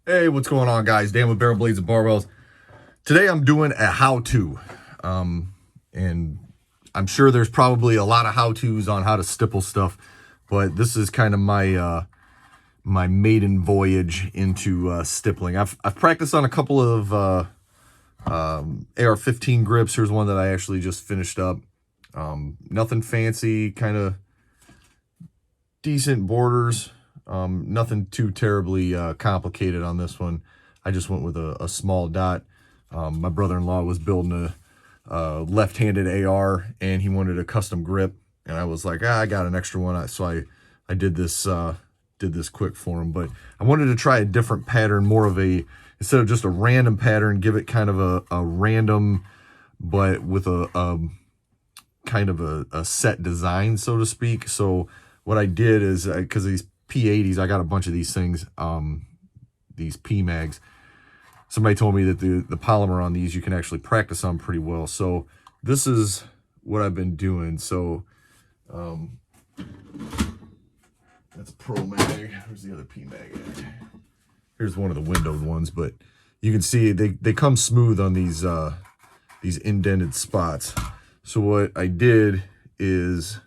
Hey, what's going on, guys? Dan with Barrel Blades and Barbells. Today I'm doing a how-to. And I'm sure there's probably a lot of how-tos on how to stipple stuff, but this is kind of my maiden voyage into stippling. I've practiced on a couple of AR-15 grips. Here's one that I actually just finished up. Nothing fancy, kind of decent borders. Nothing too terribly complicated on this one. I just went with a small dot. My brother-in-law was building a left-handed AR, and he wanted a custom grip, and I was like, I got an extra one, so I did this quick for him. But I wanted to try a different pattern, more of a, instead of just a random pattern, give it kind of a random, but with a kind of a set design, so to speak. So what I did is, because these P80s, I got a bunch of these things, these P-mags. Somebody told me that the polymer on these you can actually practice on pretty well. So this is what I've been doing. So that's a Pro Mag. Where's the other P-mag at? Here's one of the windowed ones, but you can see they come smooth on these indented spots. So what I did is,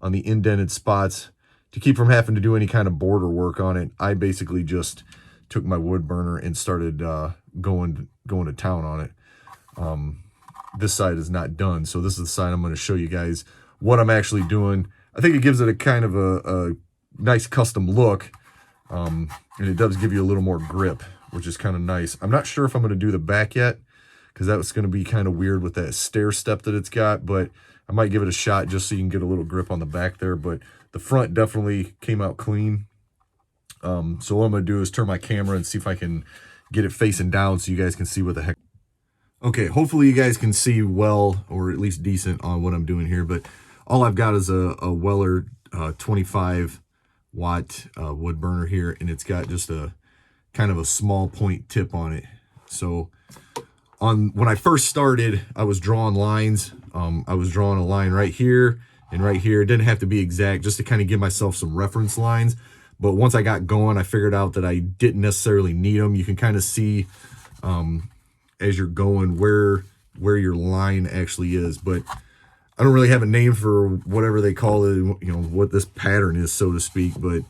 on the indented spots, to keep from having to do any kind of border work on it, I basically just took my wood burner and started going to town on it. This side is not done, so this is the side I'm going to show you guys what I'm actually doing. I think it gives it a kind of a nice custom look, and it does give you a little more grip, which is kind of nice. I'm not sure if I'm going to do the back yet, because that was going to be kind of weird with that stair step that it's got, but I might give it a shot just so you can get a little grip on the back there. But the front definitely came out clean. So what I'm going to do is turn my camera and see if I can get it facing down so you guys can see what the heck. Okay, hopefully you guys can see well, or at least decent, on what I'm doing here. But all I've got is a Weller 25 watt wood burner here, and it's got just a kind of a small point tip on it. So when I first started, I was drawing lines. I was drawing a line right here and right here. It didn't have to be exact, just to kind of give myself some reference lines. But once I got going, I figured out that I didn't necessarily need them. You can kind of see as you're going where your line actually is. But I don't really have a name for whatever they call it, you know, what this pattern is, so to speak. But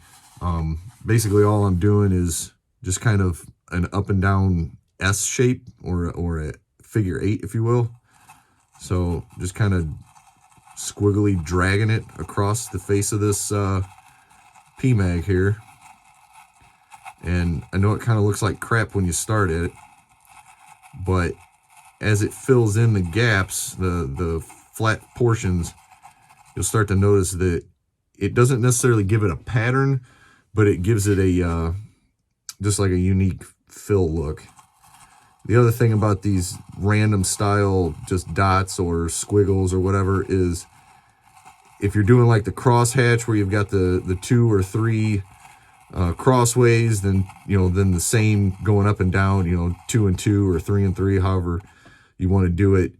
basically all I'm doing is just kind of an up and down S shape, or a figure 8, if you will. So just kind of squiggly dragging it across the face of this P-mag here. And I know it kind of looks like crap when you start it, but as it fills in the gaps, the flat portions, you'll start to notice that it doesn't necessarily give it a pattern, but it gives it a just like a unique fill look. The other thing about these random style just dots or squiggles or whatever is, if you're doing like the crosshatch where you've got the 2 or 3 crossways, then then the same going up and down, 2 and 2 or 3 and 3, however you want to do it.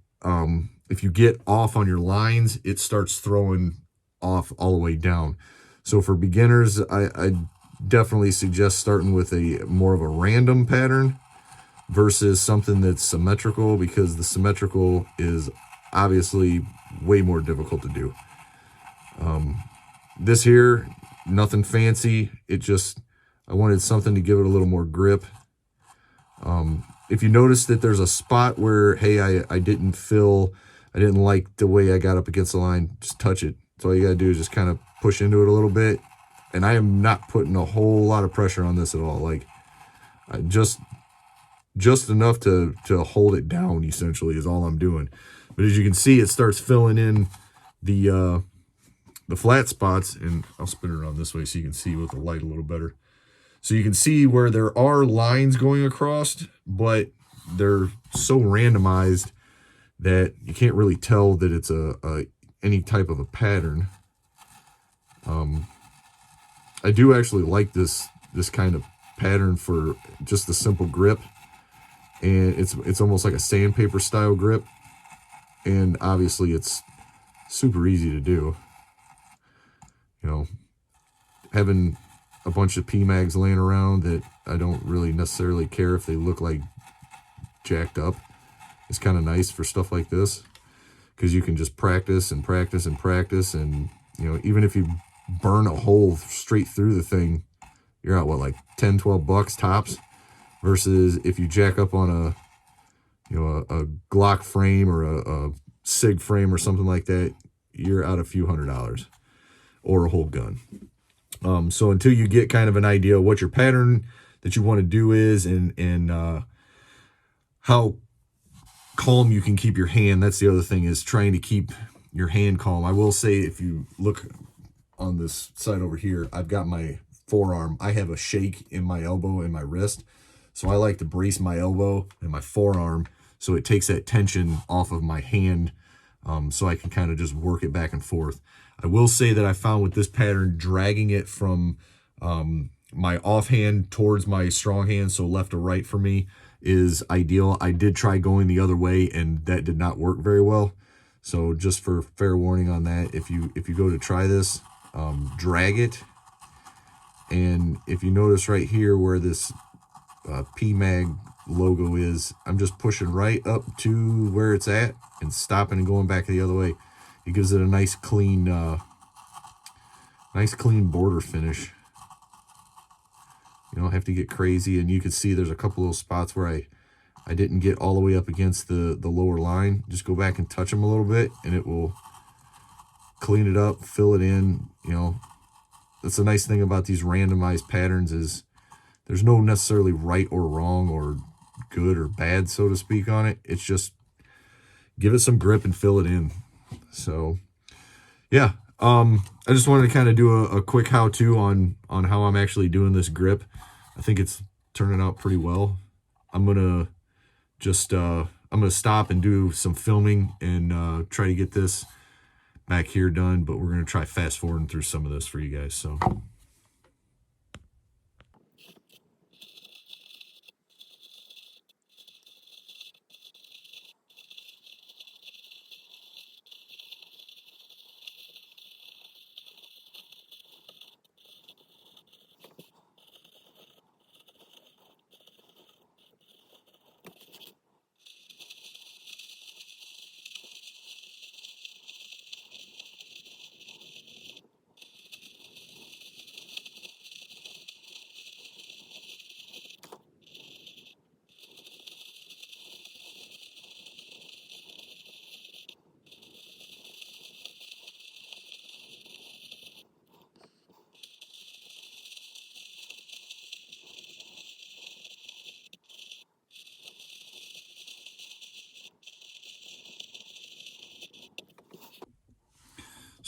If you get off on your lines, it starts throwing off all the way down. So for beginners, I definitely suggest starting with a more of a random pattern versus something that's symmetrical, because the symmetrical is obviously way more difficult to do. This here, nothing fancy. I wanted something to give it a little more grip. If you notice that there's a spot where, hey, I didn't like the way I got up against the line, just touch it. So all you gotta do is just kind of push into it a little bit. And I am not putting a whole lot of pressure on this at all. Like, just enough to hold it down, essentially, is all I'm doing. But as you can see, it starts filling in the flat spots, and I'll spin it around this way so you can see with the light a little better. So you can see where there are lines going across, but they're so randomized that you can't really tell that it's any type of a pattern. I do actually like this kind of pattern for just a simple grip, and it's almost like a sandpaper style grip, and obviously it's super easy to do. Having a bunch of PMags laying around that I don't really necessarily care if they look like jacked up. It's kind of nice for stuff like this, because you can just practice and practice and practice, and you know, even if you burn a hole straight through the thing, you're out what, like 10, 12 bucks tops, versus if you jack up on a, you know, a Glock frame or a SIG frame or something like that, you're out a few $100s, or a whole gun. So until you get kind of an idea of what your pattern that you want to do is, and how calm you can keep your hand. That's the other thing, is trying to keep your hand calm. I will say, if you look on this side over here, I've got my forearm. I have a shake in my elbow and my wrist. So I like to brace my elbow and my forearm so it takes that tension off of my hand, so I can kind of just work it back and forth. I will say that I found with this pattern, dragging it from my offhand towards my strong hand, so left to right for me, is ideal. I did try going the other way, and that did not work very well. So just for fair warning on that, if you go to try this, drag it. And if you notice right here where this PMag logo is, I'm just pushing right up to where it's at and stopping and going back the other way. It gives it a nice clean border finish. You don't have to get crazy, and you can see there's a couple little spots where I didn't get all the way up against the lower line. Just go back and touch them a little bit, and it will clean it up, fill it in. You know, that's the nice thing about these randomized patterns, is there's no necessarily right or wrong or good or bad, so to speak, on it. It's just give it some grip and fill it in. So yeah, I just wanted to kind of do a quick how-to on how I'm actually doing this grip. I think it's turning out pretty well. I'm gonna just I'm gonna stop and do some filming and try to get this back here done, but we're gonna try fast forwarding through some of this for you guys. So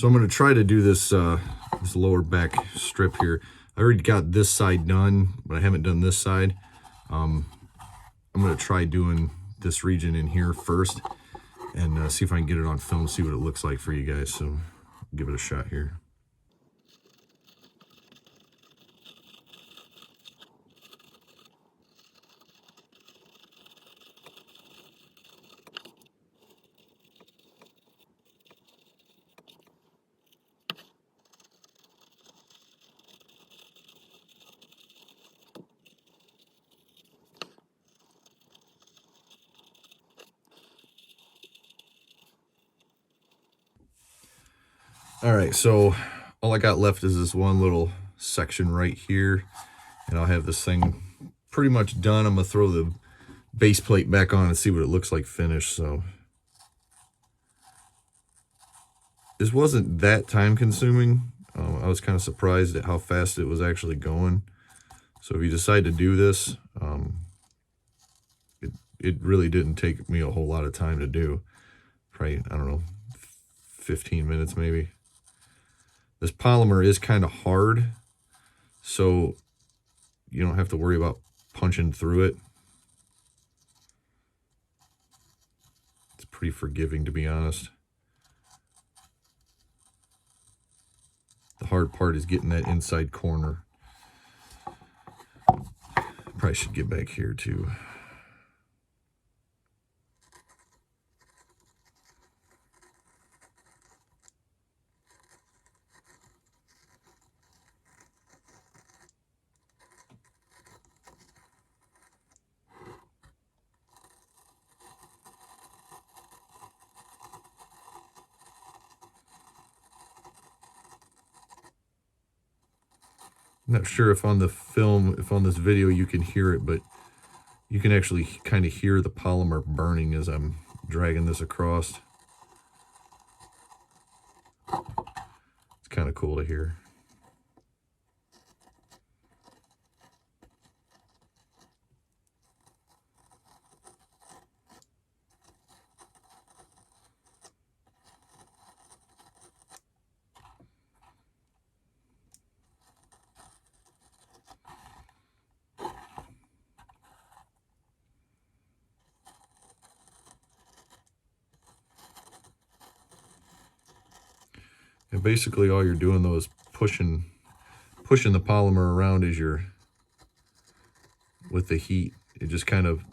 I'm going to try to do this this lower back strip here. I already got this side done, but I haven't done this side. I'm going to try doing this region in here first, and see if I can get it on film, see what it looks like for you guys. So give it a shot here. All right, so all I got left is this one little section right here, and I'll have this thing pretty much done. I'm gonna throw the base plate back on and see what it looks like finished. So this wasn't that time consuming. I was kind of surprised at how fast it was actually going. So if you decide to do this, it really didn't take me a whole lot of time to do. Probably, I don't know, 15 minutes maybe. This polymer is kind of hard, so you don't have to worry about punching through it. It's pretty forgiving, to be honest. The hard part is getting that inside corner. Probably should get back here too. I'm not sure if on the film, if on this video you can hear it, but you can actually kind of hear the polymer burning as I'm dragging this across. It's kind of cool to hear. And basically all you're doing though is pushing the polymer around as you're, with the heat, it just kind of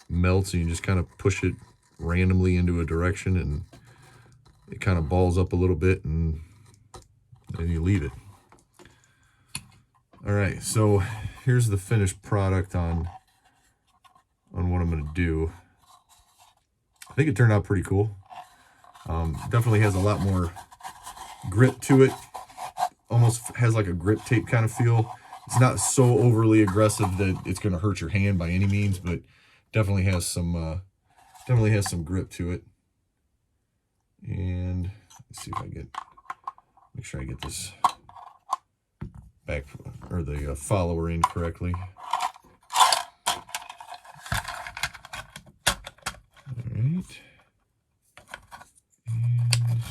melts and you just kind of push it randomly into a direction and it kind of balls up a little bit and then you leave it. All right, so here's the finished product on what I'm gonna do. I think it turned out pretty cool. Definitely has a lot more grip to it. Almost has like a grip tape kind of feel. It's not so overly aggressive that it's going to hurt your hand by any means, but definitely has some grip to it. And let's see if I make sure I get this back, or the follower in correctly. All right. And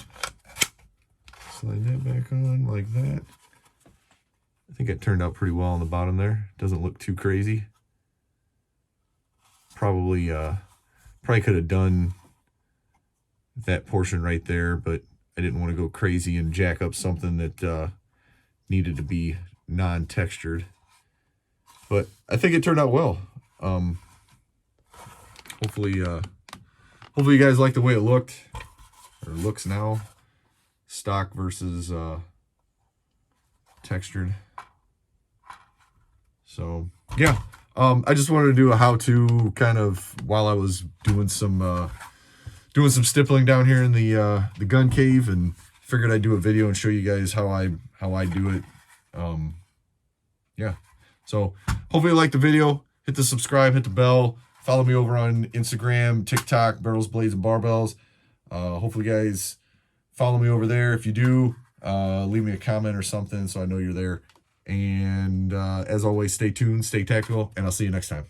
slide that back on like that. I think it turned out pretty well on the bottom there. Doesn't look too crazy. Probably could have done that portion right there, but I didn't want to go crazy and jack up something that needed to be non-textured. But I think it turned out well. Hopefully you guys like the way it looked, or looks now. Stock versus textured. So yeah, I just wanted to do a how-to kind of while I was doing some stippling down here in the gun cave, and figured I'd do a video and show you guys how I do it. Yeah, so hopefully you liked the video. Hit the subscribe, hit the bell, follow me over on Instagram, TikTok, Barrels, Blades, and Barbells. Hopefully you guys follow me over there. If you do, leave me a comment or something so I know you're there. And as always, stay tuned, stay tactical, and I'll see you next time.